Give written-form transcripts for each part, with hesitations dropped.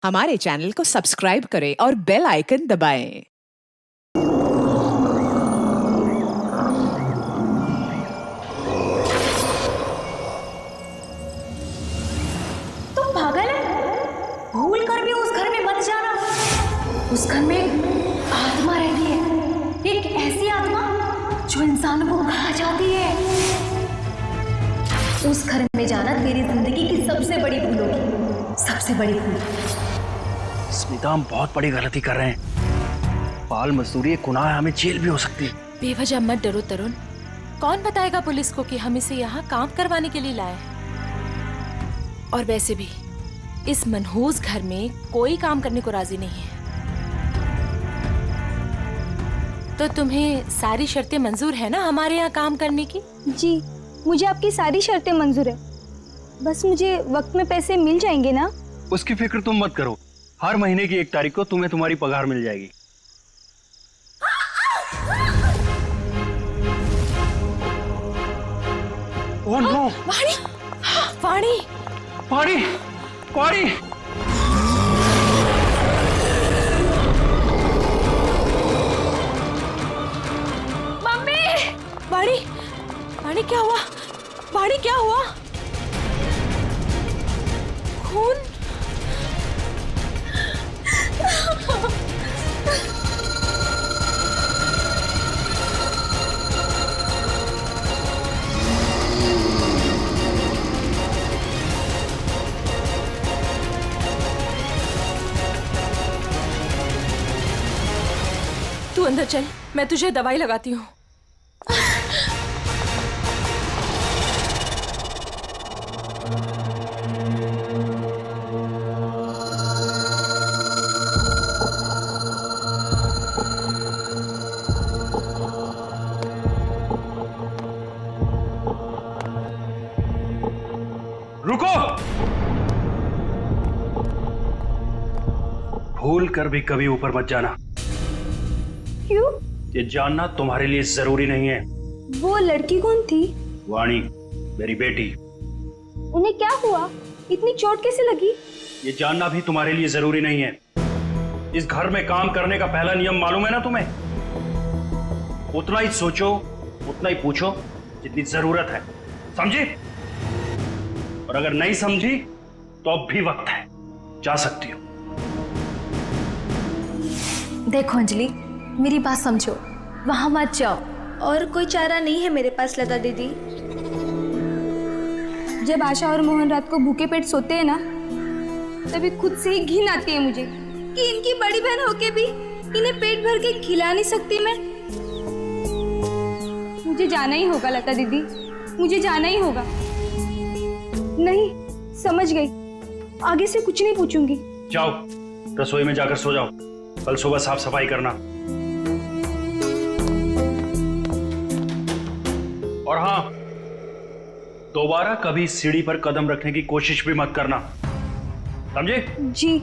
हमारे चैनल को सब्सक्राइब करें और बेल आइकन दबाएं। तुम पागल है? भूल कर भी उस घर में मत जाना। उस घर में आत्मा रहती है, एक ऐसी आत्मा जो इंसानों को खा जाती है। उस घर में जाना तेरी जिंदगी की सबसे बड़ी भूल होगी, सबसे बड़ी भूल। स्मिता, हम बहुत बड़ी गलती कर रहे हैं। बाल मजदूरी एक गुनाह है, हमें जेल भी हो सकती है। बेवजह मत डरो तरुण। कौन बताएगा पुलिस को कि हम इसे यहाँ काम करवाने के लिए लाए हैं? और वैसे भी इस मनहूस घर में कोई काम करने को राजी नहीं है। तो तुम्हें सारी शर्तें मंजूर है ना हमारे यहाँ काम करने की? जी, मुझे आपकी सारी शर्तें मंजूर है। बस मुझे वक्त में पैसे मिल जाएंगे ना? उसकी फिक्र तुम मत करो। हर महीने की 1 तारीख को तुम्हें तुम्हारी पगार मिल जाएगी। Oh no! वाणी! वाणी! वाणी! वाणी! मम्मी! वाणी! वाणी क्या हुआ? वाणी क्या हुआ? खून? तू अंदर चल, मैं तुझे दवाई लगाती हूँ। रुको! भूल कर भी कभी ऊपर मत जाना। क्यों? ये जानना तुम्हारे लिए जरूरी नहीं है। वो लड़की कौन थी? वाणी, मेरी बेटी। उन्हें क्या हुआ? इतनी चोट कैसे लगी? ये जानना भी तुम्हारे लिए जरूरी नहीं है। इस घर में काम करने का पहला नियम मालूम है ना तुम्हें? उतना ही सोचो, उतना ही पूछो जितनी जरूरत है। समझी? और अगर नहीं समझी तो अब भी वक्त है, जा सकती हो। देखो अंजलि, मेरी बात समझो, वहां मत जाओ। और कोई चारा नहीं है मेरे पास लता दीदी। जब आशा और मोहन रात को भूखे पेट सोते हैं ना, तभी खुद से ही घिन आती है मुझे कि इनकी बड़ी बहन होके भी इन्हें पेट भर के खिला नहीं सकती मैं। मुझे जाना ही होगा लता दीदी, मुझे जाना ही होगा। नहीं, समझ गई, आगे से कुछ नहीं पूछूंगी। जाओ, रसोई में जाकर सो जाओ। कल सुबह साफ सफाई करना। और हाँ, दोबारा कभी सीढ़ी पर कदम रखने की कोशिश भी मत करना, समझे? जी।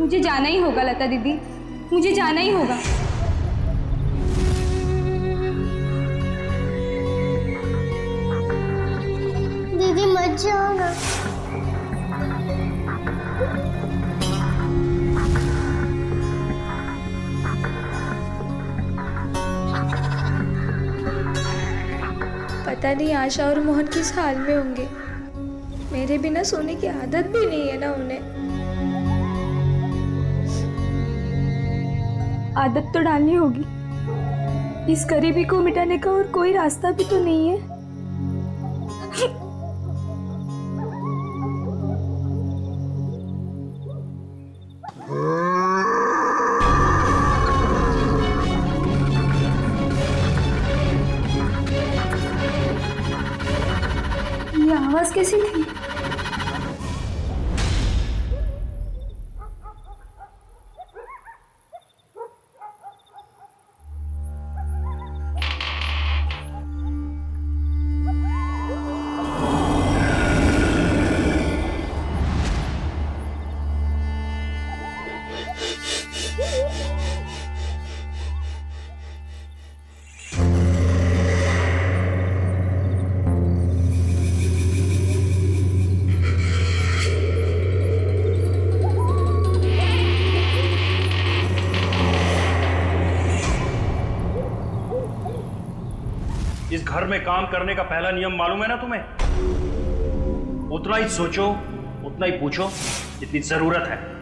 मुझे जाना ही होगा लता दीदी, मुझे जाना ही होगा। दीदी मत जाओ। पता नहीं आशा और मोहन किस हाल में होंगे। मेरे बिना सोने की आदत भी नहीं है ना उन्हें। आदत तो डालनी होगी। इस गरीबी को मिटाने का और कोई रास्ता भी तो नहीं है। ये आवाज कैसी थी? घर में काम करने का पहला नियम मालूम है ना तुम्हें? उतना ही सोचो, उतना ही पूछो जितनी जरूरत है।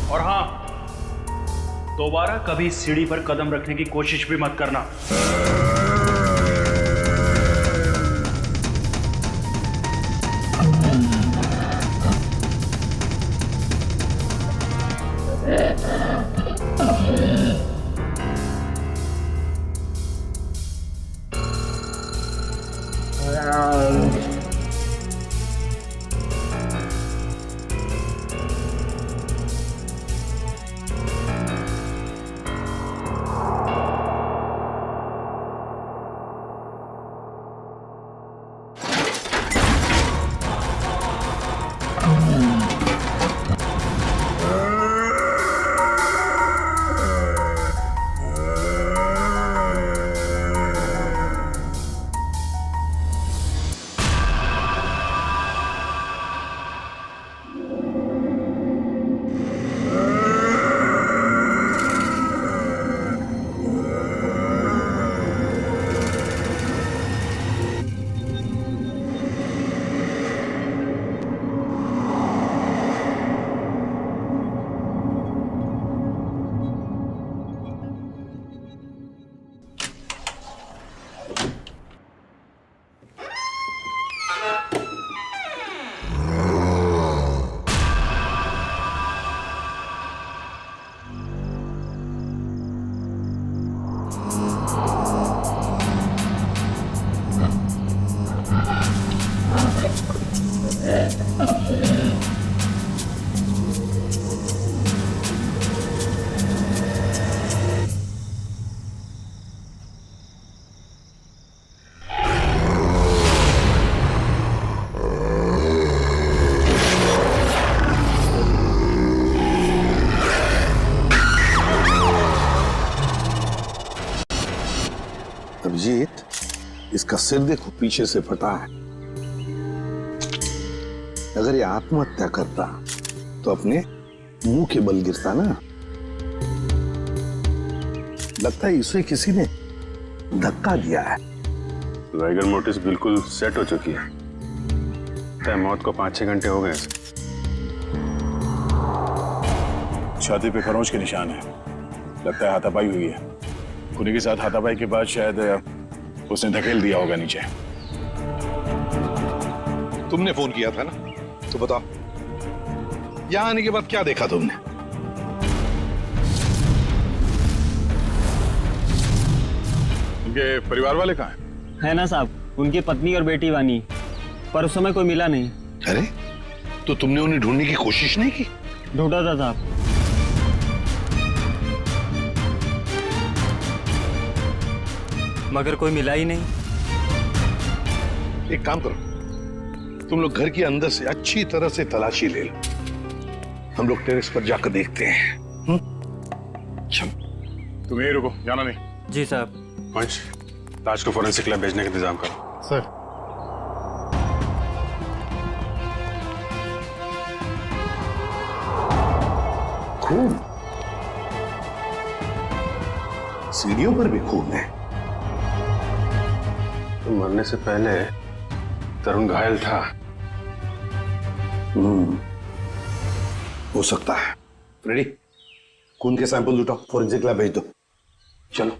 और हाँ, दोबारा कभी सीढ़ी पर कदम रखने की कोशिश भी मत करना। अभिजीत, इसका सिर देखो, पीछे से फटा है। अगर ये आत्महत्या करता तो अपने मुंह के बल गिरता ना। लगता है इसे किसी ने धक्का दिया है। वाइगर मोटिस बिल्कुल सेट हो चुकी है। मौत को 5-6 घंटे हो गए। छाती पे खरोंच के निशान है। लगता है हाथापाई हुई है। खुनी के साथ हाथापाई के बाद शायद उसने धकेल दिया होगा नीचे। तुमने फोन किया था ना, तो बताओ यहां आने के बाद क्या देखा तुमने? उनके परिवार वाले कहाँ हैं? है ना साहब, उनकी पत्नी और बेटी वानी, पर उस समय कोई मिला नहीं। अरे, तो तुमने उन्हें ढूंढने की कोशिश नहीं की? ढूंढा था साहब। मगर कोई मिला ही नहीं। एक काम करो, तुम लोग घर के अंदर से अच्छी तरह से तलाशी ले लो। हम लोग टेरेस पर जाकर देखते हैं। चल, तुम यहीं रुको, जाना नहीं। जी साहब। पंच, लाश को फोरेंसिक लैब भेजने का इंतजाम करो। सर। खून, सीढ़ियों पर भी खून है। तो मरने से पहले तरुण घायल था। हो सकता है। रेडी, खून के सैंपल उठाओ, फोरेंसिक लैब भेज दो। चलो।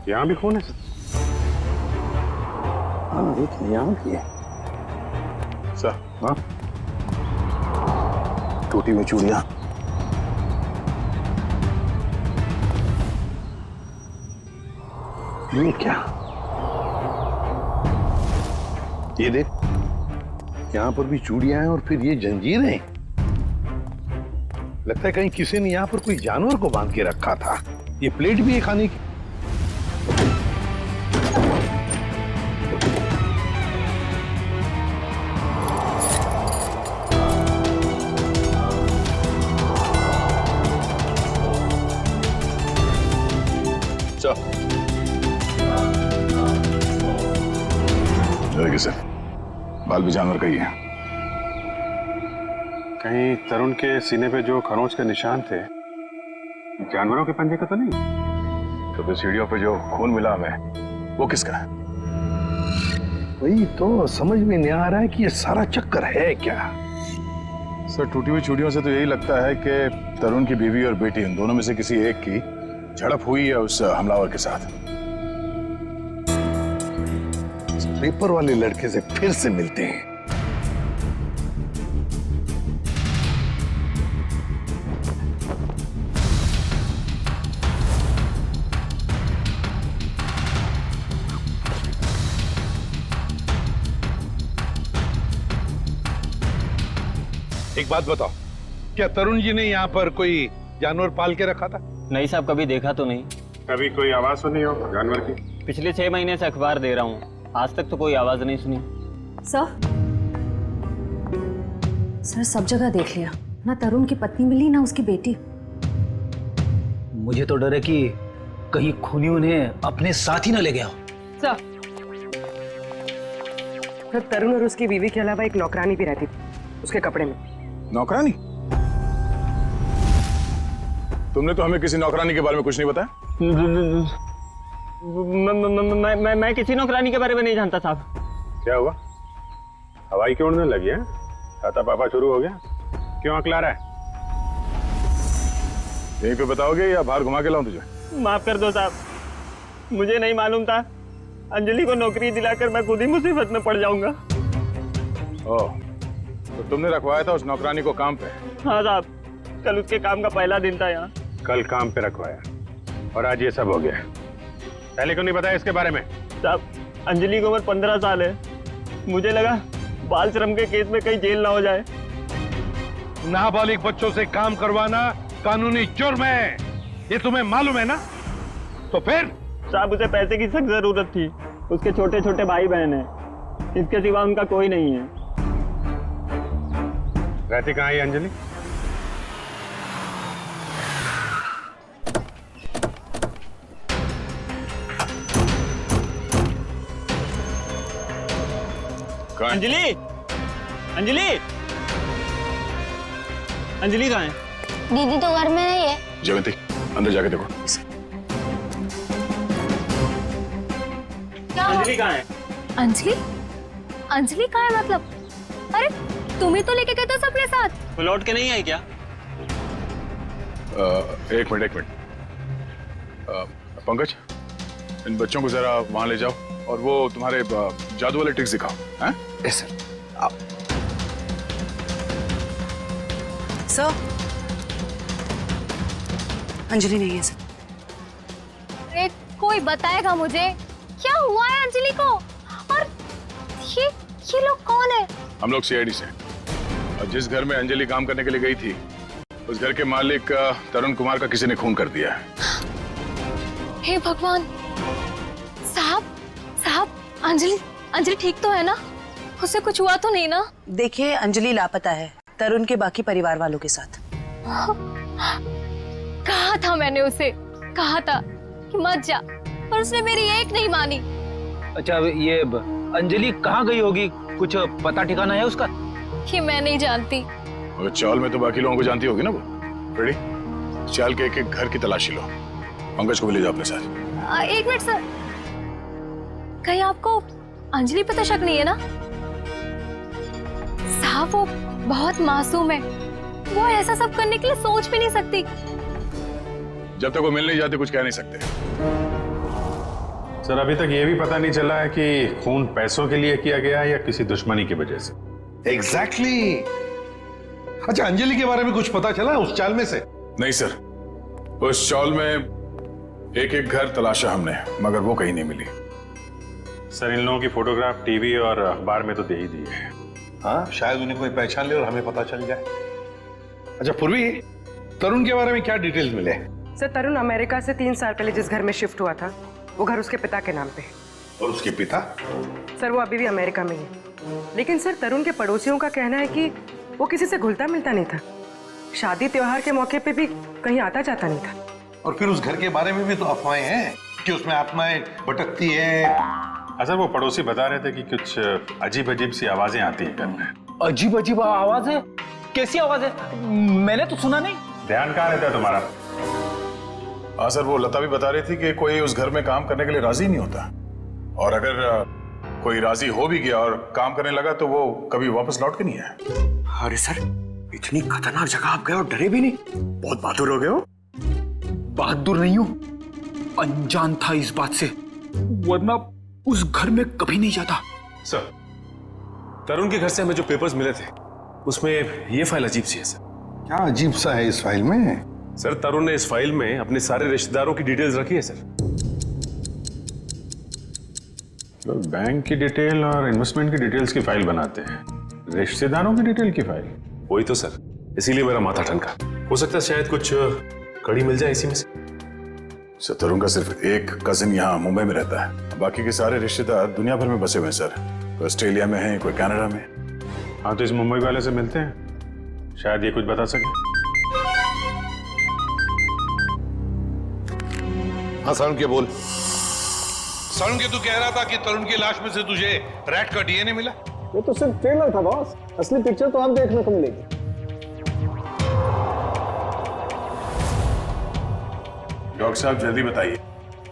यहां भी खून है सर? हाँ, देखिए यहाँ भी है। सर। हाँ, टूटी हुई चूड़ियां। ये क्या? ये देख, यहाँ पर भी चूड़ियां हैं और फिर ये जंजीरें। लगता है कहीं किसी ने यहाँ पर कोई जानवर को बांध के रखा था। ये प्लेट भी है खाने की। किसे बाल भी जानवर का ही है। कहीं तरुण के सीने पे जो खरोंच के निशान थे जानवरों के पंजे का तो नहीं? तो फिर सीढ़ियों पे जो खून मिला हमें वो किसका है? वही तो समझ में नहीं आ रहा है कि ये सारा चक्कर है क्या। सर टूटी हुई चूड़ियों से तो यही लगता है कि तरुण की बीवी और बेटी इन दोनों में से किसी एक की झड़प हुई है उस हमलावर के साथ। पेपर वाले लड़के से फिर से मिलते हैं। एक बात बताओ, क्या तरुण जी ने यहाँ पर कोई जानवर पाल के रखा था? नहीं साहब, कभी देखा तो नहीं। कभी कोई आवाज सुनी हो जानवर की? पिछले 6 महीने से अखबार दे रहा हूँ, आज तक तो कोई आवाज नहीं सुनी। सर सब जगह देख लिया, ना तरुण की पत्नी मिली ना उसकी बेटी। मुझे तो डर है कि कहीं खूनी उन्हें अपने साथ ही ना ले गया हो। सर तरुण और उसकी बीवी के अलावा एक नौकरानी भी रहती थी उसके कपड़े में। नौकरानी? तुमने तो हमें किसी नौकरानी के बारे में कुछ नहीं बताया। मैं किसी नौकरानी के बारे में नहीं जानता साहब। क्या हुआ? हवाई क्यों उड़ने लगी है? छाता पापा शुरू हो गया? क्यों अकला रहा है? यहीं पे बताओगे या बाहर घुमा के लाऊं तुझे? माफ कर दो साहब, मुझे नहीं मालूम था। अंजलि को नौकरी दिलाकर मैं खुद ही मुसीबत में पड़ जाऊंगा। ओह, तो तुमने रखवाया था उस नौकरानी को काम पे? हाँ साहब, कल उसके काम का पहला दिन था यहाँ। कल काम पे रखवाया और आज ये सब हो गया। पहले क्यों नहीं बताया इसके बारे में? साहब, अंजलि की उम्र 15 साल है। मुझे लगा बाल श्रम के केस में कहीं जेल ना हो जाए। नाबालिग बच्चों से काम करवाना कानूनी जुर्म है, ये तुम्हें मालूम है ना? तो फिर? साहब, उसे पैसे की सख्त जरूरत थी। उसके छोटे छोटे भाई बहन हैं, इसके सिवा उनका कोई नहीं है। रहती कहाँ है अंजलि? अंजलि, अंजलि, अंजलि कहाँ है? दीदी तो घर में नहीं है। जयंती, अंदर जाके देखो। अंजलि कहाँ है? अंजलि? अंजलि कहाँ है मतलब? अरे तुम ही तो लेके गए थे सबके साथ। वो लौट के नहीं आई क्या? एक मिनट। पंकज, इन बच्चों को जरा वहां ले जाओ और वो तुम्हारे जादू वाले ट्रिक्स दिखाओ। हैं? Yes sir. आप सर अंजलि नहीं है सर। अरे कोई बताएगा मुझे क्या हुआ है अंजलि को? और ये लोग कौन है? हम लोग सीआईडी से। और जिस घर में अंजलि काम करने के लिए गई थी उस घर के मालिक तरुण कुमार का किसी ने खून कर दिया है। हे भगवान! साहब, अंजलि ठीक तो है ना? उसे कुछ हुआ तो नहीं ना? देखिए अंजलि लापता है तरुण के बाकी परिवार वालों के साथ। कहा था मैंने उसे, कहा था कि मत जा, पर उसने मेरी एक नहीं मानी। अच्छा, ये अंजलि कहाँ गई होगी? कुछ पता ठिकाना है उसका? कि मैं नहीं जानती। और चाल में तो बाकी लोगों को जानती होगी ना वो। रेडी? चाल के एक घर की तलाशी लो। पंकज को भी ले जाओ अपने साथ। एक मिनट सर, कहीं आपको अंजलि पे तो शक नहीं है ना? साहब वो बहुत मासूम है, वो ऐसा सब करने के लिए सोच भी नहीं सकती। जब तक वो मिल नहीं जाते कुछ कह नहीं सकते। सर, अभी तक ये भी पता नहीं चला है कि खून पैसों के लिए किया गया है या किसी दुश्मनी की वजह से। एग्जैक्टली। अच्छा, अंजलि के बारे में कुछ पता चला उस चाल में से? नहीं सर, उस चाल में एक घर तलाशा हमने, मगर वो कहीं नहीं मिली। सर इन लोगों की फोटोग्राफ टीवी और अखबार में तो दे ही दी है। हाँ, शायद उन्हें कोई पहचान ले और हमें पता चल जाए। अच्छा पूर्वी, तरुण के बारे में क्या डिटेल्स मिले? सर तरुण अमेरिका से 3 साल पहले जिस घर में शिफ्ट हुआ था वो घर उसके पिता के नाम पे है। और उसके पिता? सर वो अभी भी अमेरिका में ही है। लेकिन सर तरुण के पड़ोसियों का कहना है कि वो किसी से घुलता मिलता नहीं था। शादी त्योहार के मौके पे भी कहीं आता जाता नहीं था। और फिर उस घर के बारे में भी तो अफवाहें हैं कि उसमें आत्माएं भटकती है। सर वो पड़ोसी बता रहे थे कि कुछ अजीब अजीब सी आवाजें आती हैं घर में। अजीब अजीब आवाज है? कैसी आवाज है? मैंने तो सुना नहीं। ध्यान कहाँ रहता है तुम्हारा? हाँ सर, वो लता भी बता रही थी कि कोई उस घर में काम करने के लिए राजी नहीं होता, और अगर कोई राजी हो भी गया और काम करने लगा तो वो कभी वापस लौट के नहीं आया। अरे सर, इतनी खतरनाक जगह आप गए और डरे भी नहीं? बहुत बहादुर हो गए हो। बहादुर नहीं हूं, अनजान था इस बात से, वरना उस घर में कभी नहीं जाता। सर, तरुण के घर से हमें जो पेपर्स मिले थे उसमें ये फाइल अजीब सी है सर। क्या अजीब सा है इस फाइल में? सर तरुण ने इस फाइल में अपने सारे रिश्तेदारों की डिटेल्स रखी है सर। लोग बैंक की डिटेल और इन्वेस्टमेंट की डिटेल्स की फाइल बनाते हैं, रिश्तेदारों की डिटेल की फाइल? वही तो सर, इसीलिए मेरा माथा ठनका। हो सकता है शायद कुछ कड़ी मिल जाए इसी में से। सर तरुण का सिर्फ एक कजिन यहाँ मुंबई में रहता है, बाकी के सारे रिश्तेदार दुनिया भर में बसे हुए हैं सर। कोई ऑस्ट्रेलिया में है, कोई कनाडा में। हाँ तो इस मुंबई वाले से मिलते हैं, शायद ये कुछ बता सके। हाँ सारुण के बोल। सारुण के तू कह रहा था कि तरुण की लाश में से तुझे रैट का डीएनए मिला? वो तो सिर्फ ट्रेलर था बॉस, असली पिक्चर तो आप देखने को मिलेगी। डॉक्टर साहब जल्दी बताइए,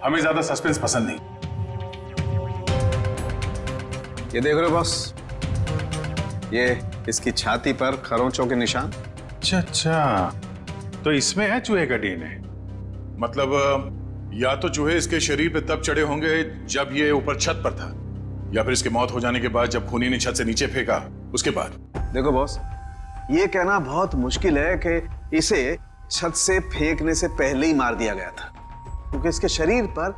हमें ज्यादा सस्पेंस पसंद नहीं। ये देख रहे हो बॉस, ये इसकी छाती पर खरोंचों के निशान। अच्छा, तो इसमें है चूहे का डीएनए। मतलब या तो चूहे इसके शरीर पे तब चढ़े होंगे जब ये ऊपर छत पर था, या फिर इसकी मौत हो जाने के बाद जब खूनी ने छत से नीचे फेंका उसके बाद। देखो बॉस, ये कहना बहुत मुश्किल है कि इसे छत से फेंकने से पहले ही मार दिया गया था, क्योंकि इसके शरीर पर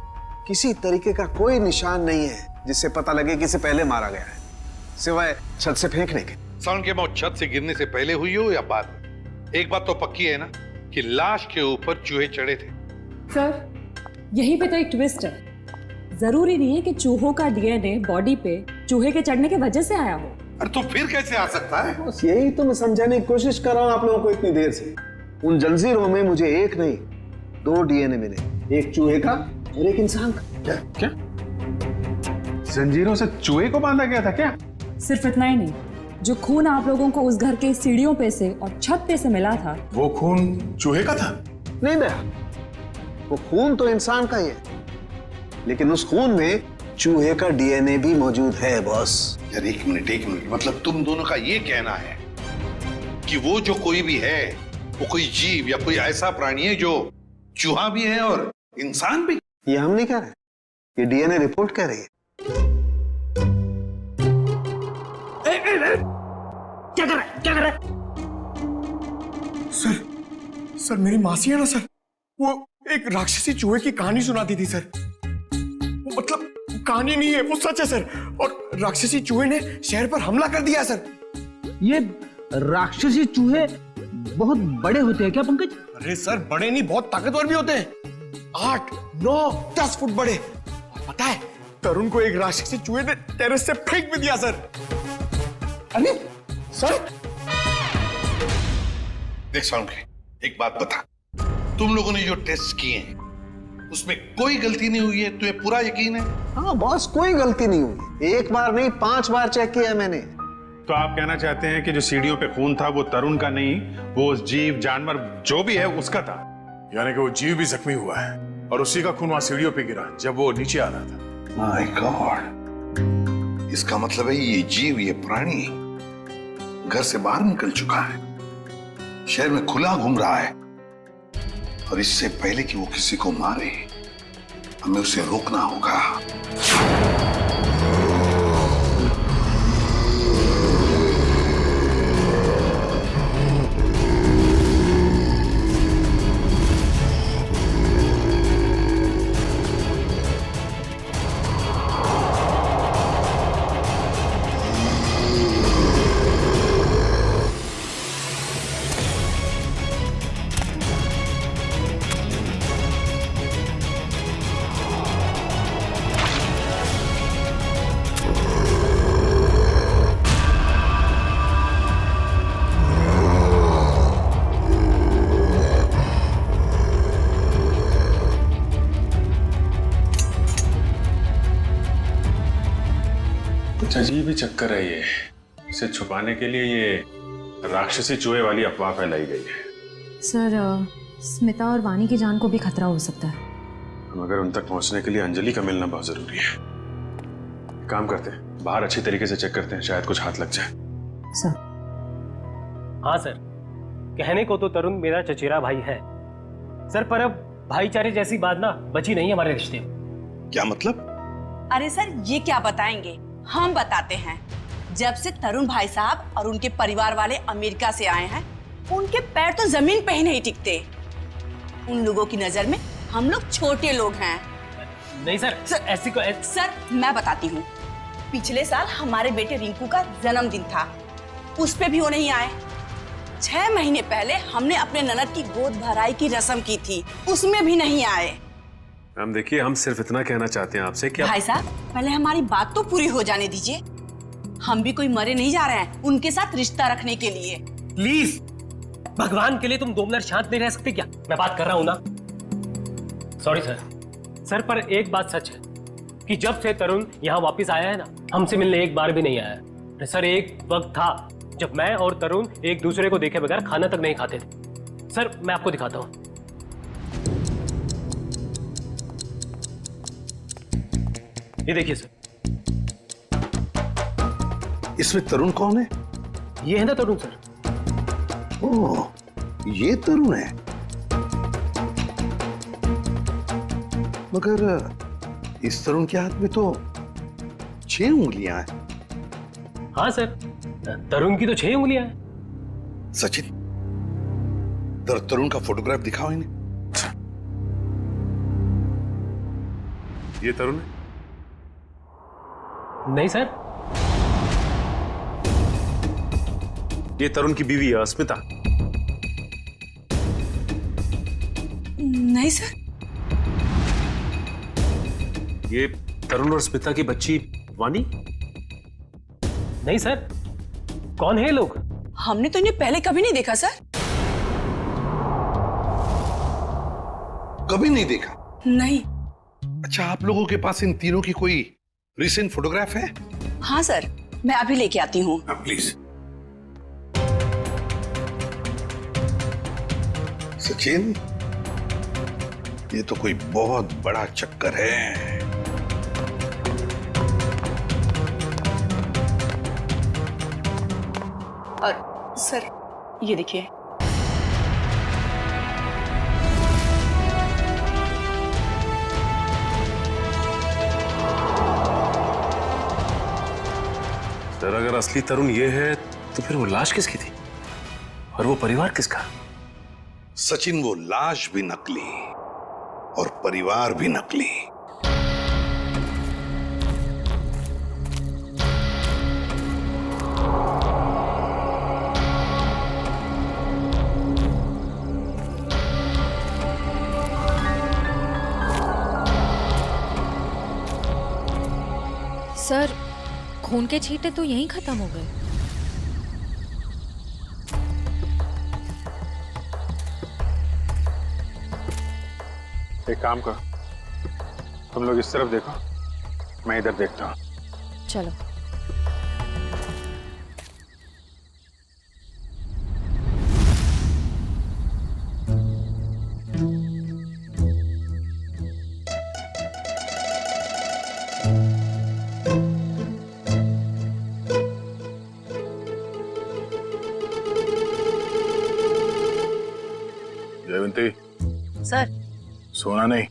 किसी तरीके का कोई निशान नहीं है जिससे पता लगे कि इसे पहले मारा गया है, सिवाय छत से फेंकने के। सारुण की मौत छत से गिरने से पहले हुई हो या बाद में? एक बात तो पक्की है ना कि लाश के ऊपर चूहे चढ़े थे। सर यहीं पे तो एक ट्विस्ट है। जरूरी नहीं है कि चूहों का डीएनए बॉडी पे चूहे के चढ़ने की वजह से आया हो। अरे तो फिर कैसे आ सकता है? बस यही तो मैं समझाने की कोशिश कर रहा हूँ आप लोगों को इतनी देर से। उन जंजीरों में मुझे एक नहीं 2 डीएनए मिले, एक चूहे का और एक इंसान का। क्या क्या जंजीरों से चूहे को बांधा गया था क्या? सिर्फ इतना ही नहीं, जो खून आप लोगों को उस घर के सीढ़ियों पे से और छत पे से मिला था, वो खून चूहे का था? नहीं दया, वो खून तो इंसान का ही है, लेकिन उस खून में चूहे का डीएनए भी मौजूद है बॉस। यार एक मिनट, मतलब तुम दोनों का ये कहना है कि वो जो कोई भी है वो कोई जीव या कोई ऐसा प्राणी है जो चूहा भी है और इंसान भी? ये हम नहीं कह रहे, ये डीएनए रिपोर्ट कह रही है। क्या कर रहा है? सर मेरी मासी है ना सर, वो एक राक्षसी चूहे की कहानी सुनाती थी सर। वो मतलब कहानी नहीं है, वो सच है सर। और राक्षसी चूहे ने शहर पर हमला कर दिया सर। ये राक्षसी चूहे बहुत बड़े होते हैं क्या पंकज? अरे सर बड़े नहीं, बहुत ताकतवर भी होते हैं। 8, 9, 10 फुट बड़े। और पता है तरुण को एक राक्षसी चूहे ने टेरेस से फेंक भी दिया सर। अरे सर देख सारुण के, एक बात बता, तुम लोगों ने जो टेस्ट किए हैं उसमें कोई गलती नहीं हुई है? तुम्हें पूरा यकीन है? हाँ बॉस, कोई गलती नहीं हुई। 1 बार नहीं 5 बार चेक किया मैंने। तो आप कहना चाहते हैं कि जो सीढ़ियों पे खून था वो तरुण का नहीं, वो जीव जानवर जो भी है उसका था? यानी कि वो जीव भी जख्मी हुआ है और उसी का खून वहां सीढ़ियों पे गिरा जब वो नीचे आ रहा था। माय गॉड, इसका मतलब है ये जीव, ये प्राणी घर से बाहर निकल चुका है, शहर में खुला घूम रहा है, और इससे पहले कि वो किसी को मारे हमें उसे रोकना होगा। कुछ अजीब ही चक्कर है ये। इसे छुपाने के लिए ये राक्षसी चूहे वाली अफवाह फैलाई गई है। सर स्मिता और वानी की जान को भी खतरा हो सकता है। मगर उन तक पहुंचने के लिए अंजलि का मिलना बहुत जरूरी है। काम करते हैं, बाहर अच्छी तरीके से चेक करते हैं, शायद कुछ हाथ लग जाए। सर। हाँ सर, कहने को तो तरुण मेरा चचेरा भाई है सर, पर अब भाईचारे जैसी बात ना बची नहीं हमारे रिश्ते में। क्या मतलब? अरे सर ये क्या बताएंगे, हम बताते हैं। जब से तरुण भाई साहब और उनके परिवार वाले अमेरिका से आए हैं, उनके पैर तो जमीन पे ही नहीं टिकते। उन लोगों की नजर में हम लोग छोटे लोग हैं। नहीं सर, ऐसी को सर मैं बताती हूँ, पिछले साल हमारे बेटे रिंकू का जन्मदिन था, उस पे भी वो नहीं आए। 6 महीने पहले हमने अपने ननद की गोद भराई की रस्म की थी, उसमें भी नहीं आए। हम देखिए, हम सिर्फ इतना कहना चाहते हैं आपसे कि भाई साहब पहले हमारी बात तो पूरी हो जाने दीजिए। हम भी कोई मरे नहीं जा रहे हैं उनके साथ रिश्ता रखने के लिए। प्लीज भगवान के लिए तुम 2 मिनट शांत नहीं रह सकते क्या? मैं बात कर रहा हूँ ना। सॉरी सर, पर एक बात सच है कि जब से तरुण यहाँ वापस आया है ना, हमसे मिलने एक बार भी नहीं आया। सर एक वक्त था जब मैं और तरुण एक दूसरे को देखे बगैर खाना तक नहीं खाते थे। सर मैं आपको दिखाता हूँ, ये देखिए सर। इसमें तरुण कौन है? ये है ना तरुण सर। ओह, ये तरुण है। मगर इस तरुण के हाथ में तो 6 उंगलियां हैं। हाँ सर, तरुण की तो 6 उंगलियां हैं। सचिन, तरुण का फोटोग्राफ दिखाओ इन्हें। ये तरुण है? नहीं सर, ये तरुण की बीवी है स्मिता। नहीं सर। ये तरुण और स्मिता की बच्ची वानी? नहीं सर, कौन है ये लोग? हमने तो इन्हें पहले कभी नहीं देखा सर। कभी नहीं देखा? नहीं। अच्छा, आप लोगों के पास इन तीनों की कोई रिसेंट फोटोग्राफ है? हाँ सर, मैं अभी लेके आती हूँ। प्लीज। सचिन, ये तो कोई बहुत बड़ा चक्कर है। और सर ये देखिए। सर अगर असली तरुण ये है तो फिर वो लाश किसकी थी और वो परिवार किसका? सचिन, वो लाश भी नकली और परिवार भी नकली। सर खून के छींटे तो यहीं खत्म हो गए। एक काम करो, तुम लोग इस तरफ देखो, मैं इधर देखता हूँ। चलो। जयवंती, सर। सोना नहीं,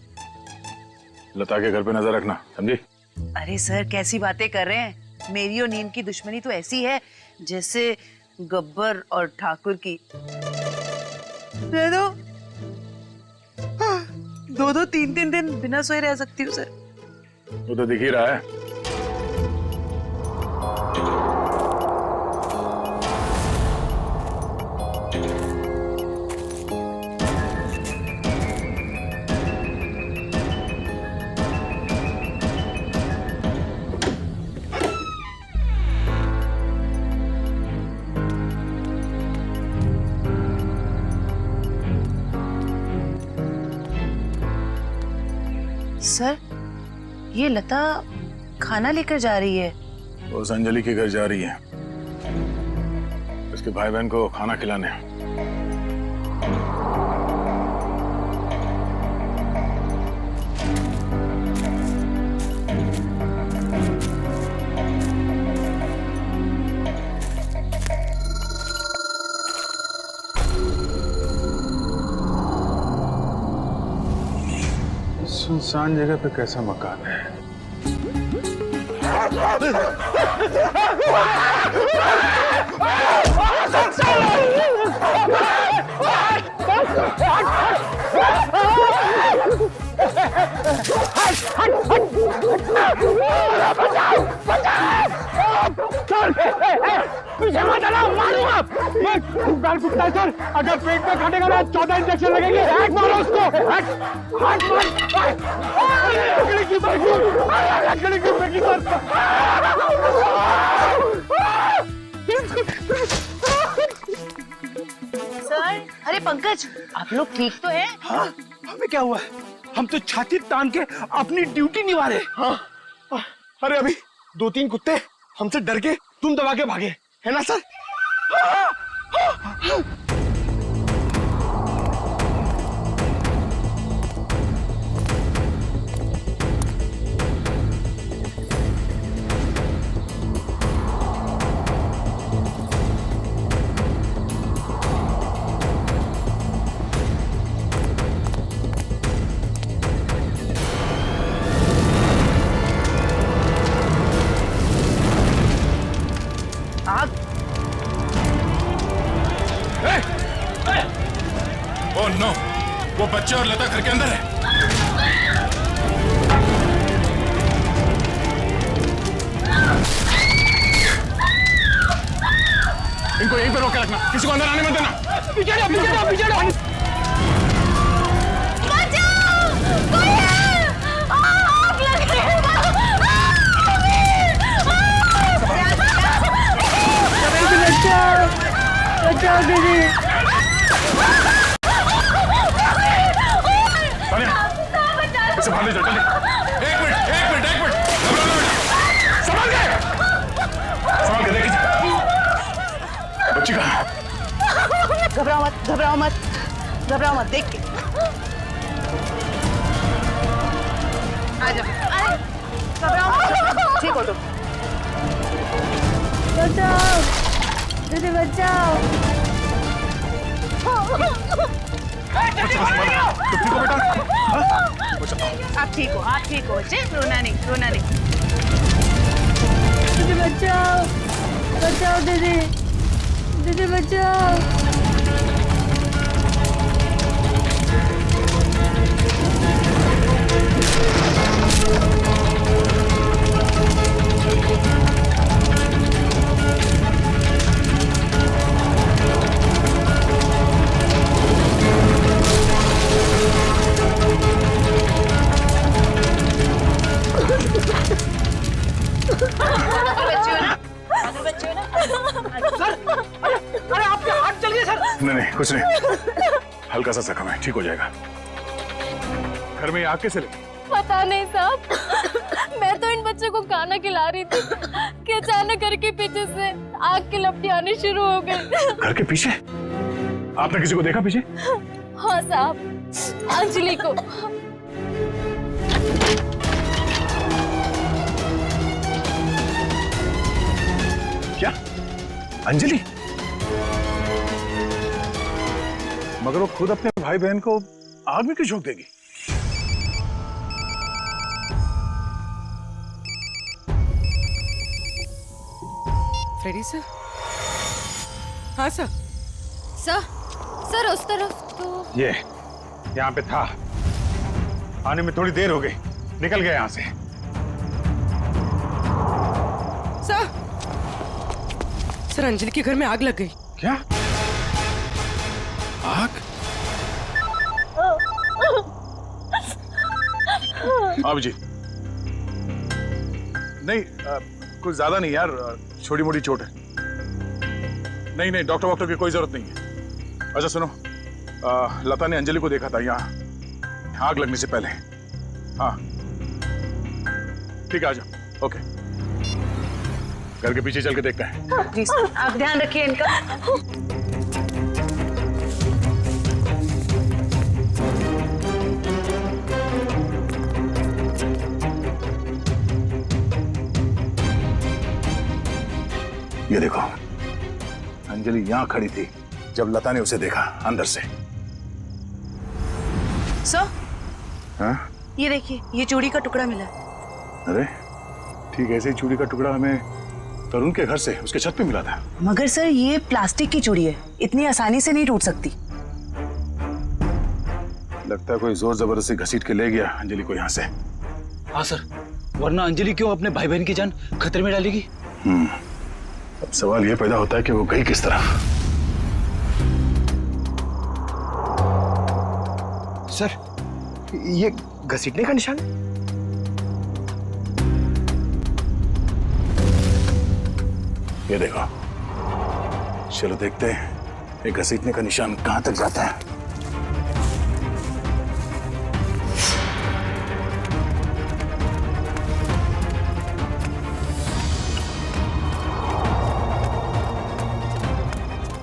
लता के घर पे नजर रखना, समझी? अरे सर कैसी बातें कर रहे हैं, मेरी और नीम की दुश्मनी तो ऐसी है जैसे गब्बर और ठाकुर की। दे दो, 2-2, 3-3 दिन बिना सोए रह सकती हूँ सर। वो तो दिख ही रहा है। सर ये लता खाना लेकर जा रही है। उस अंजलि के घर जा रही है, उसके भाई बहन को खाना खिलाने। सुनसान जगह पे कैसा मकान है? पीछे मत चलो, मारूंगा मैं। गाल कुत्ता है सर, अगर पेट में काटेगा ना 14 इंजेक्शन लगेंगे। हट मारो उसको, हट हट मत। लकड़ी की बैगी, लकड़ी की बैगी सर। सर, अरे पंकज, आप लोग ठीक तो हैं? हाँ, हमें क्या हुआ है? हम तो छाती तान के अपनी ड्यूटी निभा रहे। हाँ, अरे अभी 2-3 कुत्ते हमसे डर के तुम दबा के भागे, है ना सर? ओह नो, वो बच्चे और लता घर के अंदर है। इनको यहीं पे रोक के रखना, किसी को अंदर आने मत देना। पीछे जाओ, पीछे जाओ, पीछे जाओ। आग लग रही है। बचाओ दीदी। इसे बाहर ले जाओ, जल्दी। एक मिनट। संभाल के देखिए। बच्ची कहाँ? घबराओ मत, देख के। आ जाओ, घबराओ मत, ठीक हो तुम। बचाओ दीदी, बचाओ। आप ठीक हो बच्चे, रोना नहीं। दीदी बचाओ दीदी बचाओ। नहीं, कुछ नहीं, हल्का सा जख्म है, ठीक हो जाएगा। घर में आग कैसे लगी? पता नहीं साहब, मैं तो इन बच्चों को खाना खिला रही थी कि अचानक घर के पीछे से आग की लपटें आनी शुरू हो गई। घर के पीछे? आपने किसी को देखा पीछे? हाँ साहब, अंजलि को। क्या? अंजलि? मगर वो खुद अपने भाई बहन को आग में क्यों झोंक देगी? Freddy sir? हाँ सर। सर उस तरफ तो ये यहाँ पे था, आने में थोड़ी देर हो गई, निकल गया यहाँ से। सर अंजलि के घर में आग लग गई। क्या? आग? जी नहीं, कुछ ज्यादा नहीं यार, छोटी मोटी चोट है। नहीं, डॉक्टर की कोई जरूरत नहीं है। अच्छा सुनो, लता ने अंजलि को देखा था यहाँ आग लगने से पहले। हाँ ठीक है, आ जाओ। ओके घर के पीछे चल के देखते हैं। प्लीज आप ध्यान रखिए इनका। ये देखो, अंजलि यहां खड़ी थी जब लता ने उसे देखा अंदर से। सर हाँ? ये देखिए, ये चूड़ी का टुकड़ा मिला। अरे ठीक ऐसे ही चूड़ी का टुकड़ा हमें तरुण के घर से उसके छत पे मिला था। मगर सर ये प्लास्टिक की चूड़ी है, इतनी आसानी से नहीं टूट सकती। लगता है कोई जोर जबरदस्ती घसीट के ले गया अंजलि को यहाँ से। हाँ सर, वरना अंजलि क्यों अपने भाई बहन की जान खतरे में डालेगी? अब सवाल ये पैदा होता है कि वो गई किस तरह। सर, ये घसीटने का निशान? ये देखो, चलो देखते हैं ये घसीटने का निशान कहां तक जाता है।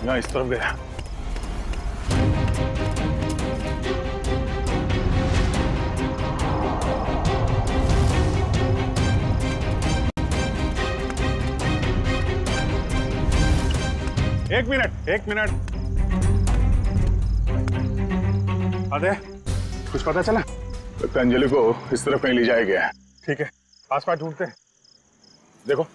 यहाँ इस तरफ गया। एक मिनट। अरे कुछ पता चला? लगता है अंजलि को इस तरफ कहीं ले जाया गया है। ठीक है, आसपास ढूंढते हैं। देखो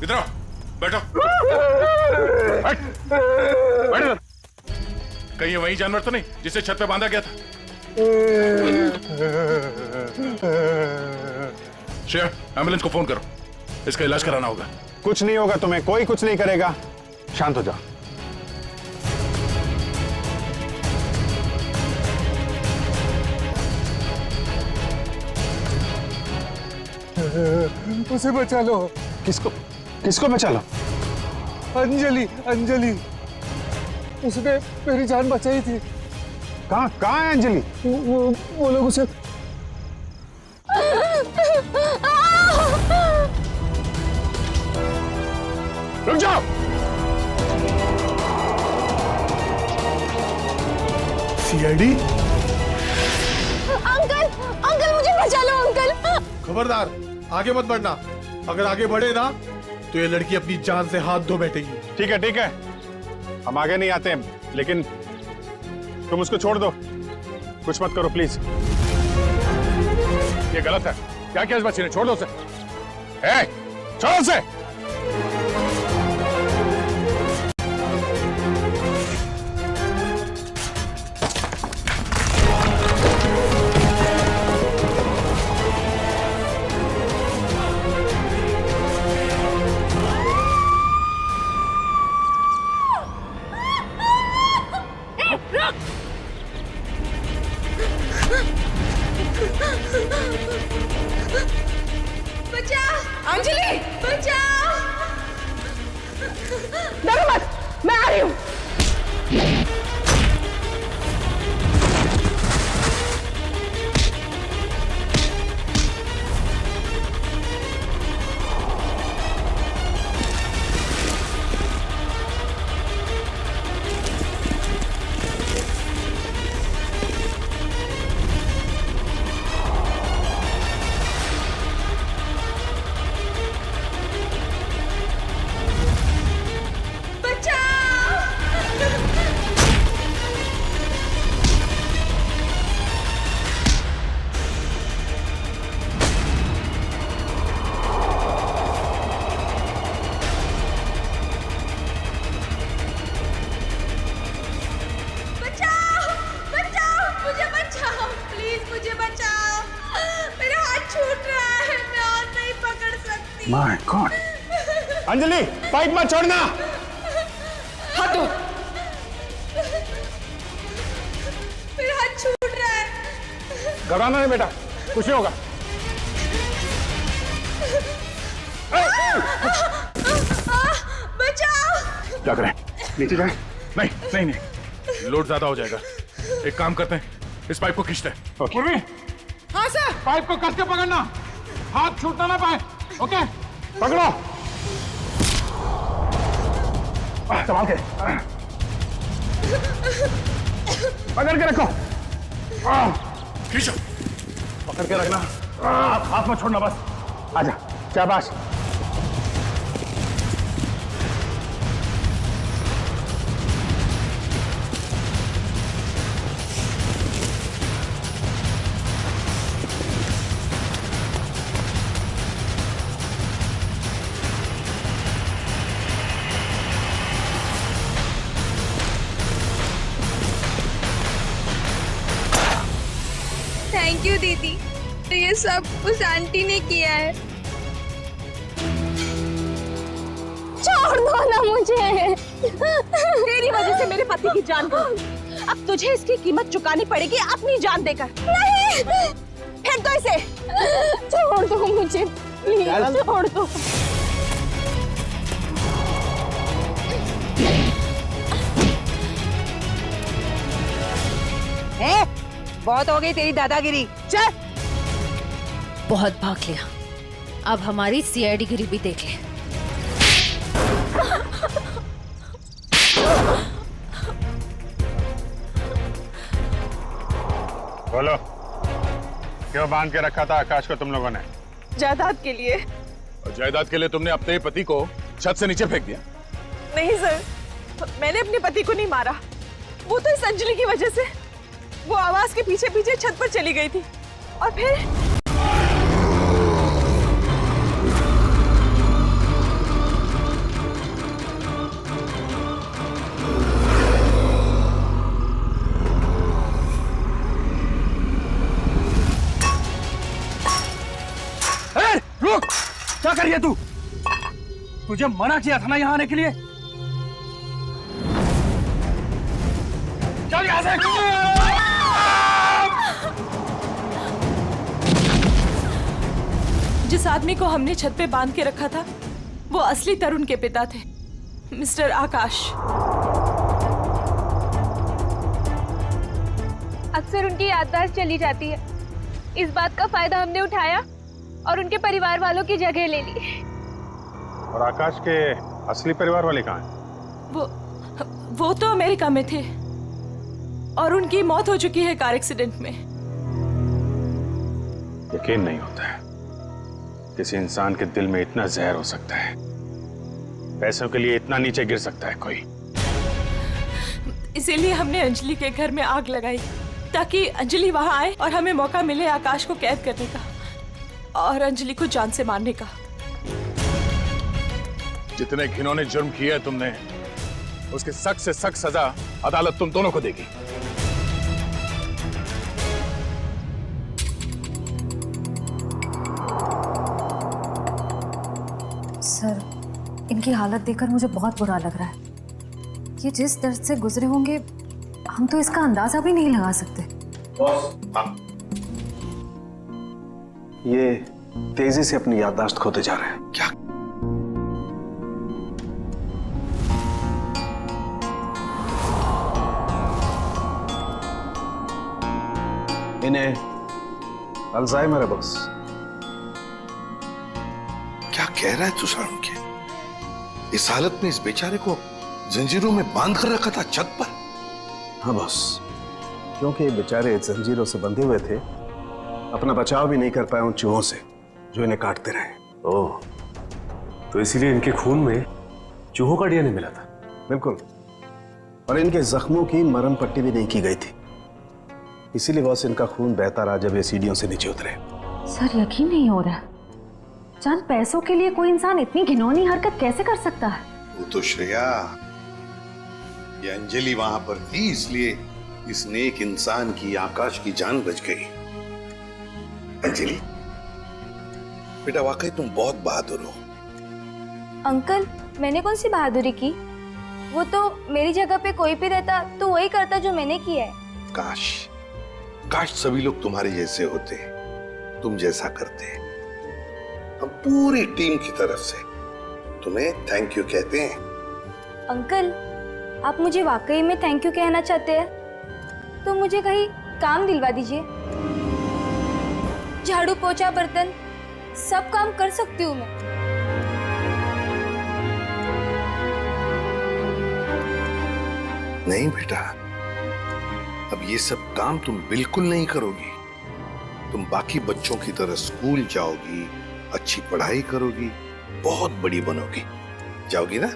इधर आओ, बैठो। बैठो। कहीं ये वही जानवर तो नहीं जिसे छत पे बांधा गया था? श्रेया, एम्बुलेंस को फोन करो, इसका इलाज कराना होगा। कुछ नहीं होगा तुम्हें, कोई कुछ नहीं करेगा। शांत हो जाओ। उसे बचा लो। किसको बचा लो? अंजलि, उसने मेरी जान बचाई थी। कहाँ है अंजलि? वो लोग उसे रुक जाओ। सीआईडी? अंकल मुझे बचा लो अंकल। खबरदार, आगे मत बढ़ना। अगर आगे बढ़े ना तो ये लड़की अपनी जान से हाथ धो बैठेगी। ठीक है, हम आगे नहीं आते, लेकिन तुम उसको छोड़ दो, कुछ मत करो प्लीज। ये गलत है। क्या किया इस बच्चे ने? छोड़ दो उसे। छोड़ो उसे। अंजलि, बचाओ! डरो मत, मैं आ रही हूँ। अंजलि पाइप मत छोड़ना। हाथ दो। मेरा हाथ छूट रहा है। घबराना नहीं बेटा, कुछ नहीं होगा। बचाओ। क्या करें, नीचे जाए? नहीं नहीं नहीं, लोड ज्यादा हो जाएगा। एक काम करते हैं, इस पाइप को खींचते हैं। पूर्वी, हाँ सर। पाइप को कसके पकड़ना, हाथ छूटना ना पाए। ओके, पकड़ो। संभाल के, पकड़ के रखो। खींचो, पकड़ के रखना, हाथ मत छोड़ना बस। आजा, शाबाश। थैंक यू दीदी, ये सब उस आंटी ने किया है। छोड़ दो ना मुझे। तेरी वजह से मेरे पति की जान गई। अब तुझे इसकी कीमत चुकानी पड़ेगी अपनी जान देकर। नहीं, फेंक दो इसे। छोड़ दो मुझे, प्लीज छोड़ दो। बहुत हो गई तेरी दादागिरी, चल। बहुत भाग लिया, अब हमारी सीआईडी गिरी भी देख ले। बोलो, क्यों बांध के रखा था आकाश को तुम लोगों ने? जायदाद के लिए। और जायदाद के लिए तुमने अपने पति को छत से नीचे फेंक दिया? नहीं सर, मैंने अपने पति को नहीं मारा, वो तो इस अंजलि की वजह से वो आवाज के पीछे पीछे छत पर चली गई थी और फिर रुक, क्या कर रही है तू? तुझे मना किया था ना यहाँ आने के लिए। चल यहाँ से। जिस आदमी को हमने छत पे बांध के रखा था वो असली तरुण के पिता थे, मिस्टर आकाश। अक्सर उनकी याददाश्त चली जाती है। इस बात का फायदा हमने उठाया और उनके परिवार वालों की जगह ले ली। और आकाश के असली परिवार वाले कहाँ हैं? वो तो अमेरिका में थे और उनकी मौत हो चुकी है कार एक्सीडेंट में। यकीन नहीं होता है किसी इंसान के दिल में इतना जहर हो सकता है, पैसों के लिए इतना नीचे गिर सकता है कोई। इसीलिए हमने अंजलि के घर में आग लगाई ताकि अंजलि वहां आए और हमें मौका मिले आकाश को कैद करने का और अंजलि को जान से मारने का। जितने घिनौने जुर्म किए है तुमने, उसकी सख्त से सख्त सजा अदालत तुम दोनों को देगी। सर, इनकी हालत देखकर मुझे बहुत बुरा लग रहा है। ये जिस दर्द से गुजरे होंगे हम तो इसका अंदाजा भी नहीं लगा सकते। ये तेजी से अपनी याददाश्त खोते जा रहे हैं। क्या? इन्हें अल्जाइमर है बॉस। क्या कह रहा है तू सारुण के? इस हालत में इस बेचारे को जंजीरों में बांध कर रखा था छत पर? हाँ बॉस, क्योंकि ये बेचारे जंजीरों से बंधे हुए थे, अपना बचाव भी नहीं कर पाए उन चूहों से जो इन्हें काटते रहे। ओह, तो इसीलिए इनके खून में चूहों का डीएनए मिला था? बिल्कुल, और इनके जख्मों की मरहम पट्टी भी नहीं की गई थी, इसीलिए बॉस इनका खून बहता रहा जब ये सीढ़ियों से नीचे उतरे। सर, यकीन नहीं हो रहा, चंद पैसों के लिए कोई इंसान इतनी घिनौनी हरकत कैसे कर सकता है? वो तो श्रेया, ये अंजलि वहां पर थी इसलिए इस नेक इंसान की, आकाश की जान बच गई। अंजलि बेटा, वाकई तुम बहुत बहादुर हो। अंकल, मैंने कौन सी बहादुरी की? वो तो मेरी जगह पे कोई भी रहता तो वही करता जो मैंने किया है। काश काश सभी लोग तुम्हारे जैसे होते, तुम जैसा करते। हम पूरी टीम की तरफ से तुम्हें थैंक यू कहते हैं। अंकल, आप मुझे वाकई में थैंक यू कहना चाहते हैं तो मुझे कहीं काम दिलवा दीजिए। झाड़ू पोछा बर्तन सब काम कर सकती हूँ मैं। नहीं बेटा, अब ये सब काम तुम बिल्कुल नहीं करोगी। तुम बाकी बच्चों की तरह स्कूल जाओगी, अच्छी पढ़ाई करोगी, बहुत बड़ी बनोगी। जाओगी ना?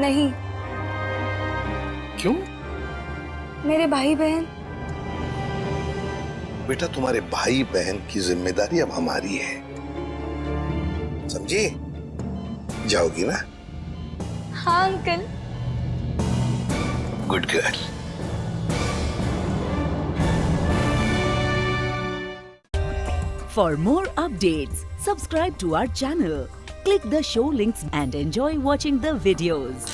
नहीं। क्यों? मेरे भाई बहन। बेटा, तुम्हारे भाई बहन की जिम्मेदारी अब हमारी है, समझी? जाओगी ना? हाँ uncle. Good girl. For more updates, subscribe to our channel, click the show links and enjoy watching the videos.